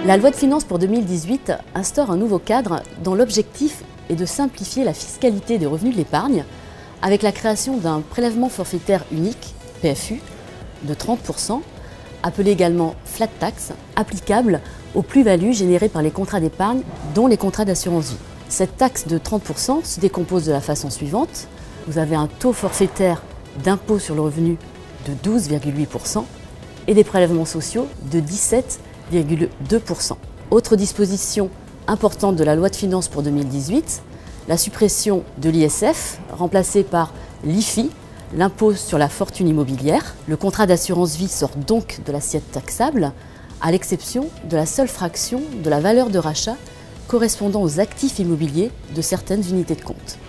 La loi de finances pour 2018 instaure un nouveau cadre dont l'objectif est de simplifier la fiscalité des revenus de l'épargne avec la création d'un prélèvement forfaitaire unique, PFU, de 30%, appelé également flat tax, applicable aux plus-values générées par les contrats d'épargne, dont les contrats d'assurance vie. Cette taxe de 30% se décompose de la façon suivante. Vous avez un taux forfaitaire d'impôt sur le revenu de 12,8% et des prélèvements sociaux de 17,2%. Autre disposition importante de la loi de finances pour 2018, la suppression de l'ISF, remplacée par l'IFI, l'impôt sur la fortune immobilière. Le contrat d'assurance vie sort donc de l'assiette taxable, à l'exception de la seule fraction de la valeur de rachat correspondant aux actifs immobiliers de certaines unités de compte.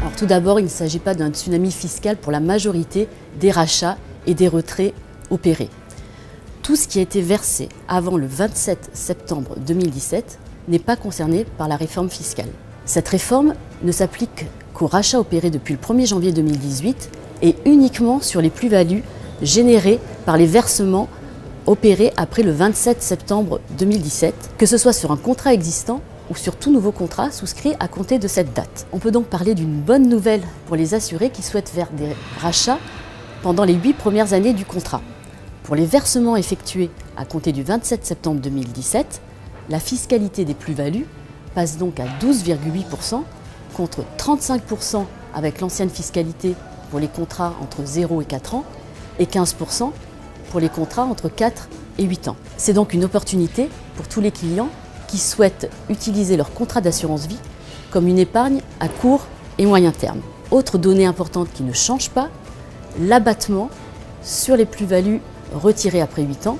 Alors, tout d'abord, il ne s'agit pas d'un tsunami fiscal pour la majorité des rachats et des retraits opérés. Tout ce qui a été versé avant le 27 septembre 2017 n'est pas concerné par la réforme fiscale. Cette réforme ne s'applique qu'aux rachats opérés depuis le 1er janvier 2018 et uniquement sur les plus-values générées par les versements opérés après le 27 septembre 2017, que ce soit sur un contrat existant ou sur tout nouveau contrat souscrit à compter de cette date. On peut donc parler d'une bonne nouvelle pour les assurés qui souhaitent faire des rachats pendant les 8 premières années du contrat. Pour les versements effectués à compter du 27 septembre 2017, la fiscalité des plus-values passe donc à 12,8% contre 35% avec l'ancienne fiscalité pour les contrats entre 0 et 4 ans et 15% pour les contrats entre 4 et 8 ans. C'est donc une opportunité pour tous les clients qui souhaitent utiliser leur contrat d'assurance vie comme une épargne à court et moyen terme. Autre donnée importante qui ne change pas, l'abattement sur les plus-values retirées après 8 ans,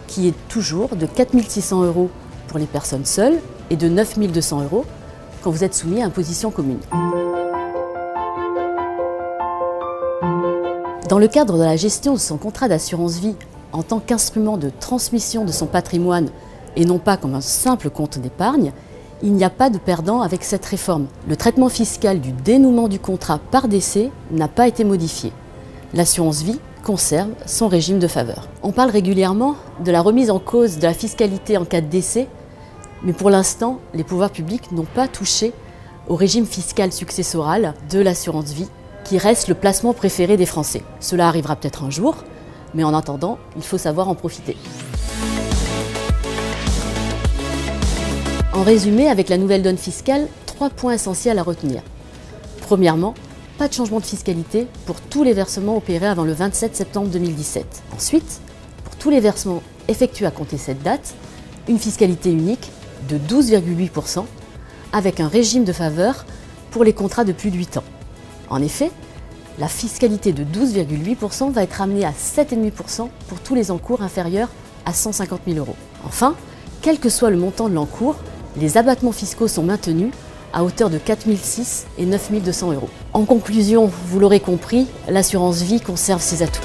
qui est toujours de 4 600 € pour les personnes seules et de 9 200 € quand vous êtes soumis à imposition commune. Dans le cadre de la gestion de son contrat d'assurance vie en tant qu'instrument de transmission de son patrimoine et non pas comme un simple compte d'épargne, il n'y a pas de perdant avec cette réforme. Le traitement fiscal du dénouement du contrat par décès n'a pas été modifié. L'assurance vie conserve son régime de faveur. On parle régulièrement de la remise en cause de la fiscalité en cas de décès, mais pour l'instant, les pouvoirs publics n'ont pas touché au régime fiscal successoral de l'assurance vie, qui reste le placement préféré des Français. Cela arrivera peut-être un jour, mais en attendant, il faut savoir en profiter. En résumé, avec la nouvelle donne fiscale, 3 points essentiels à retenir. Premièrement, pas de changement de fiscalité pour tous les versements opérés avant le 27 septembre 2017. Ensuite, pour tous les versements effectués à compter cette date, une fiscalité unique de 12,8% avec un régime de faveur pour les contrats de plus de 8 ans. En effet, la fiscalité de 12,8% va être amenée à 7,5% pour tous les encours inférieurs à 150 000 €. Enfin, quel que soit le montant de l'encours, les abattements fiscaux sont maintenus à hauteur de 4 600 et 9 200 €. En conclusion, vous l'aurez compris, l'assurance vie conserve ses atouts.